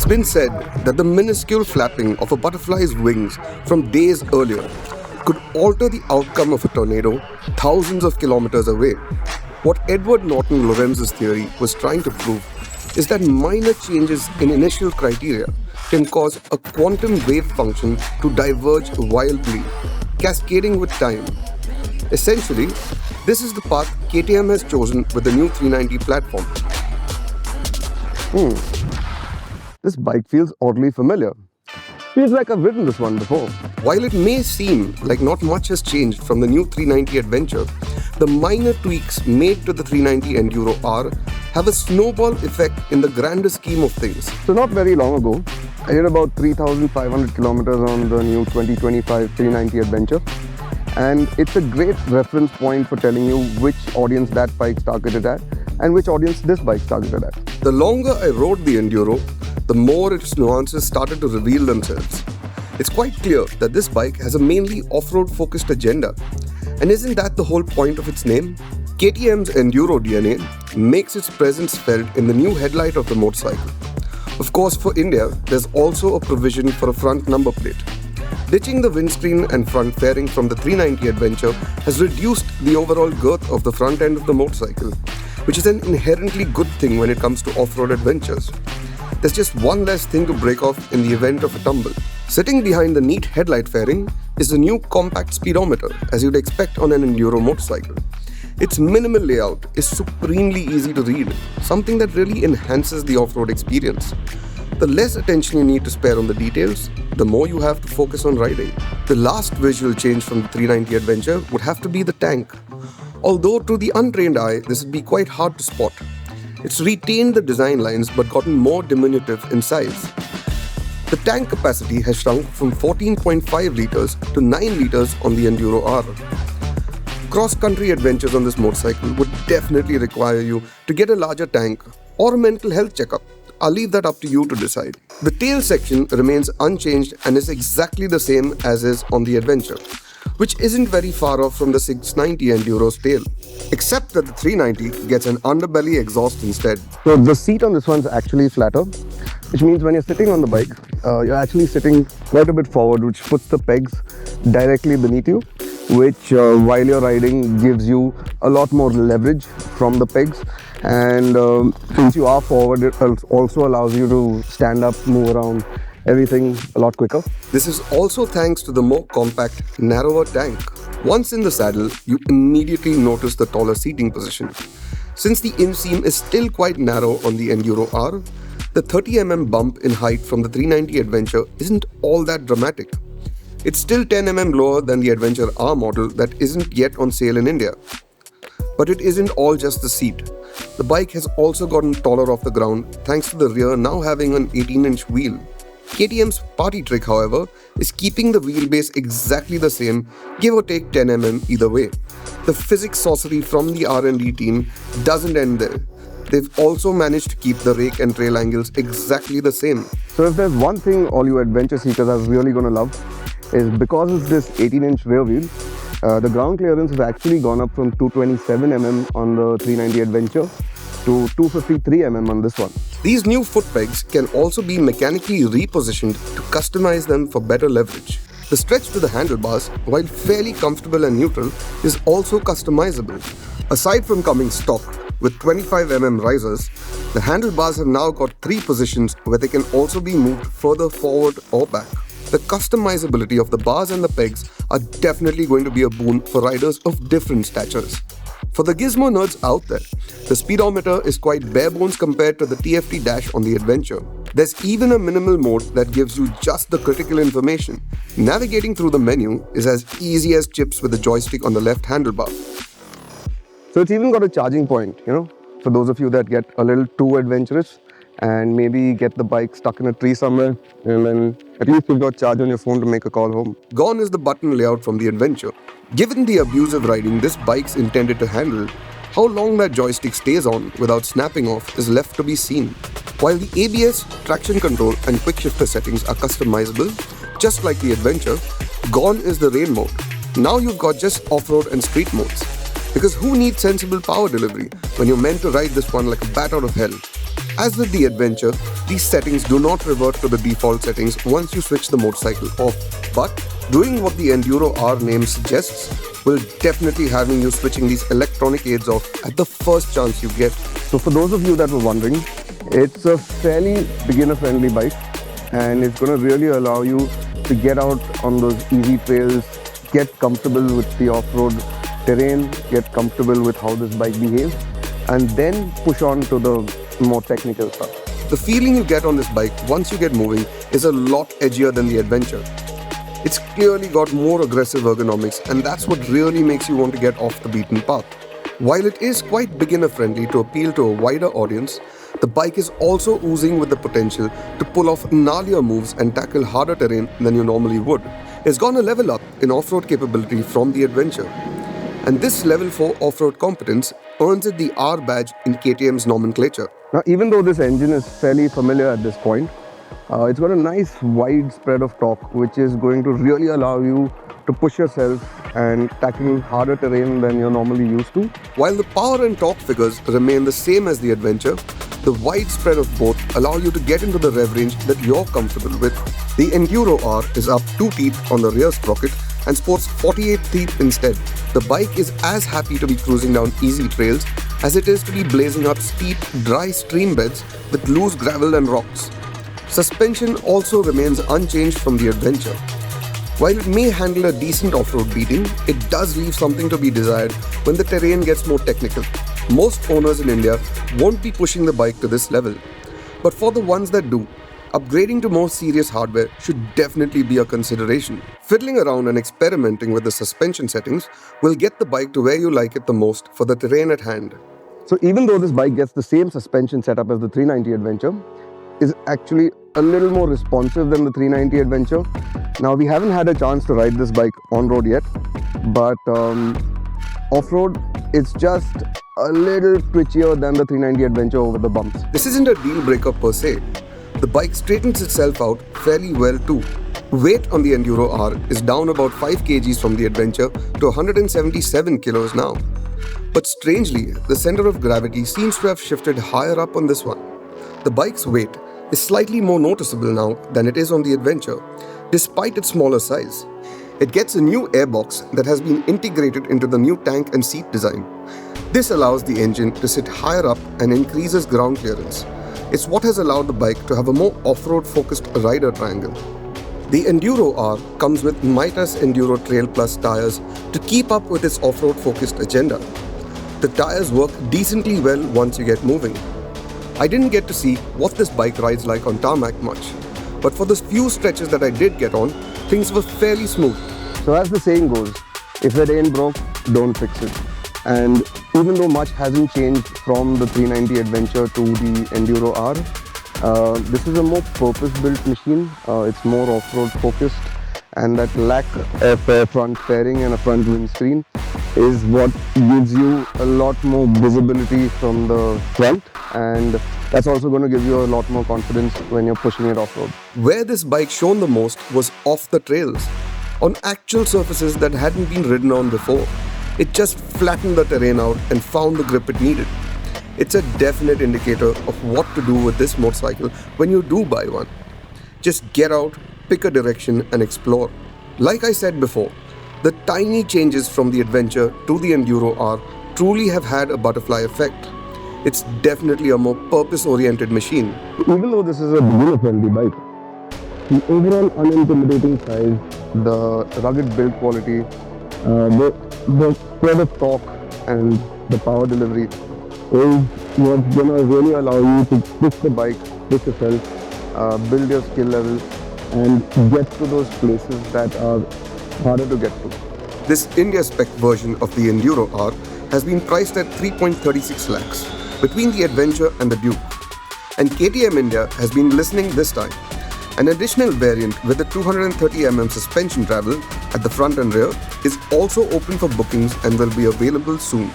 been said that the minuscule flapping of a butterfly's wings from days earlier could alter the outcome of a tornado thousands of kilometers away. What Edward Norton Lorenz's theory was trying to prove is that minor changes in initial criteria can cause a quantum wave function to diverge wildly, cascading with time. Essentially, this is the path KTM has chosen with the new 390 platform. This bike feels oddly familiar. Feels like I've ridden this one before. While it may seem like not much has changed from the new 390 Adventure, the minor tweaks made to the 390 Enduro R have a snowball effect in the grander scheme of things. So not very long ago, I did about 3,500 kilometers on the new 2025 390 Adventure. And it's a great reference point for telling you which audience that bike's targeted at and which audience this bike's targeted at. The longer I rode the Enduro, the more its nuances started to reveal themselves. It's quite clear that this bike has a mainly off-road focused agenda. And isn't that the whole point of its name? KTM's Enduro DNA makes its presence felt in the new headlight of the motorcycle. Of course, for India, there's also a provision for a front number plate. Ditching the windscreen and front fairing from the 390 Adventure has reduced the overall girth of the front end of the motorcycle, which is an inherently good thing when it comes to off-road adventures. There's just one less thing to break off in the event of a tumble. Sitting behind the neat headlight fairing is the new compact speedometer, as you'd expect on an Enduro motorcycle. Its minimal layout is supremely easy to read, something that really enhances the off-road experience. The less attention you need to spare on the details, the more you have to focus on riding. The last visual change from the 390 Adventure would have to be the tank. Although to the untrained eye, this would be quite hard to spot. It's retained the design lines but gotten more diminutive in size. The tank capacity has shrunk from 14.5 litres to 9 litres on the Enduro R. Cross-country adventures on this motorcycle would definitely require you to get a larger tank or a mental health checkup. I'll leave that up to you to decide. The tail section remains unchanged and is exactly the same as is on the Adventure, which isn't very far off from the 690 Enduro's tail, except that the 390 gets an underbelly exhaust instead. So the seat on this one's actually flatter, which means when you're sitting on the bike, you're actually sitting quite a bit forward, which puts the pegs directly beneath you, which while you're riding gives you a lot more leverage from the pegs. And since you are forward, it also allows you to stand up, move around, everything a lot quicker. This is also thanks to the more compact, narrower tank. Once in the saddle, you immediately notice the taller seating position. Since the inseam is still quite narrow on the Enduro R, the 30mm bump in height from the 390 Adventure isn't all that dramatic. It's still 10mm lower than the Adventure R model that isn't yet on sale in India. But it isn't all just the seat. The bike has also gotten taller off the ground thanks to the rear now having an 18-inch wheel. KTM's party trick, however, is keeping the wheelbase exactly the same, give or take 10mm either way. The physics sorcery from the R&D team doesn't end there. They've also managed to keep the rake and trail angles exactly the same. So if there's one thing all you adventure seekers are really going to love, is because of this 18-inch rear wheel, the ground clearance has actually gone up from 227mm on the 390 Adventure to 253mm on this one. These new foot pegs can also be mechanically repositioned to customize them for better leverage. The stretch to the handlebars, while fairly comfortable and neutral, is also customizable. Aside from coming stock with 25mm risers, the handlebars have now got 3 positions where they can also be moved further forward or back. The customizability of the bars and the pegs are definitely going to be a boon for riders of different statures. For the gizmo nerds out there, the speedometer is quite bare bones compared to the TFT dash on the Adventure. There's even a minimal mode that gives you just the critical information. Navigating through the menu is as easy as chips with the joystick on the left handlebar. So it's even got a charging point, for those of you that get a little too adventurous and maybe get the bike stuck in a tree somewhere, and then at least you've got charge on your phone to make a call home. Gone is the button layout from the Adventure. Given the abusive riding this bike's intended to handle, how long that joystick stays on without snapping off is left to be seen. While the ABS, traction control and quick shifter settings are customizable, just like the Adventure, gone is the rain mode. Now you've got just off-road and street modes. Because who needs sensible power delivery when you're meant to ride this one like a bat out of hell? As with the Adventure, these settings do not revert to the default settings once you switch the motorcycle off, but doing what the Enduro R name suggests will definitely having you switching these electronic aids off at the first chance you get. So for those of you that were wondering, it's a fairly beginner-friendly bike, and it's going to really allow you to get out on those easy trails, get comfortable with the off-road terrain, get comfortable with how this bike behaves, and then push on to the more technical stuff. The feeling you get on this bike once you get moving is a lot edgier than the Adventure. It's clearly got more aggressive ergonomics, and that's what really makes you want to get off the beaten path. While it is quite beginner-friendly to appeal to a wider audience, the bike is also oozing with the potential to pull off gnarlier moves and tackle harder terrain than you normally would. It's gone a level up in off-road capability from the Adventure. And this level 4 off-road competence earns it the R badge in KTM's nomenclature. Now, even though this engine is fairly familiar at this point, it's got a nice wide spread of torque, which is going to really allow you to push yourself and tackle harder terrain than you're normally used to. While the power and torque figures remain the same as the Adventure, the wide spread of both allow you to get into the rev range that you're comfortable with. The Enduro R is up 2 teeth on the rear sprocket and sports 48 teeth instead. The bike is as happy to be cruising down easy trails as it is to be blazing up steep, dry stream beds with loose gravel and rocks. Suspension also remains unchanged from the Adventure. While it may handle a decent off-road beating, it does leave something to be desired when the terrain gets more technical. Most owners in India won't be pushing the bike to this level. But for the ones that do, upgrading to more serious hardware should definitely be a consideration. Fiddling around and experimenting with the suspension settings will get the bike to where you like it the most for the terrain at hand. So even though this bike gets the same suspension setup as the 390 Adventure, is actually a little more responsive than the 390 Adventure. Now, we haven't had a chance to ride this bike on-road yet, but off-road, it's just a little twitchier than the 390 Adventure over the bumps. This isn't a deal breaker per se. The bike straightens itself out fairly well too. Weight on the Enduro R is down about 5 kgs from the Adventure to 177 kilos now. But strangely, the center of gravity seems to have shifted higher up on this one. The bike's weight is slightly more noticeable now than it is on the Adventure, despite its smaller size. It gets a new airbox that has been integrated into the new tank and seat design. This allows the engine to sit higher up and increases ground clearance. It's what has allowed the bike to have a more off-road focused rider triangle. The Enduro R comes with Mitas Enduro Trail Plus tires to keep up with its off-road focused agenda. The tires work decently well once you get moving. I didn't get to see what this bike rides like on tarmac much, but for the few stretches that I did get on, things were fairly smooth. So as the saying goes, if it ain't broke, don't fix it. And even though much hasn't changed from the 390 Adventure to the Enduro R, this is a more purpose-built machine. It's more off-road focused, and that lack of a front fairing and a front windscreen is what gives you a lot more visibility from the front, and that's also going to give you a lot more confidence when you're pushing it off-road. Where this bike shone the most was off the trails, on actual surfaces that hadn't been ridden on before. It just flattened the terrain out and found the grip it needed. It's a definite indicator of what to do with this motorcycle when you do buy one. Just get out, pick a direction and explore. Like I said before, the tiny changes from the Adventure to the Enduro R truly have had a butterfly effect. It's definitely a more purpose-oriented machine. Even though this is a beginner-friendly bike, the overall unintimidating size, the rugged build quality, the spread of torque and the power delivery is what's going to really allow you to push the bike, push yourself, build your skill level and get to those places that are harder to get to. This India spec version of the Enduro R has been priced at 3.36 lakhs between the Adventure and the Duke. And KTM India has been listening this time. An additional variant with a 230mm suspension travel at the front and rear is also open for bookings and will be available soon.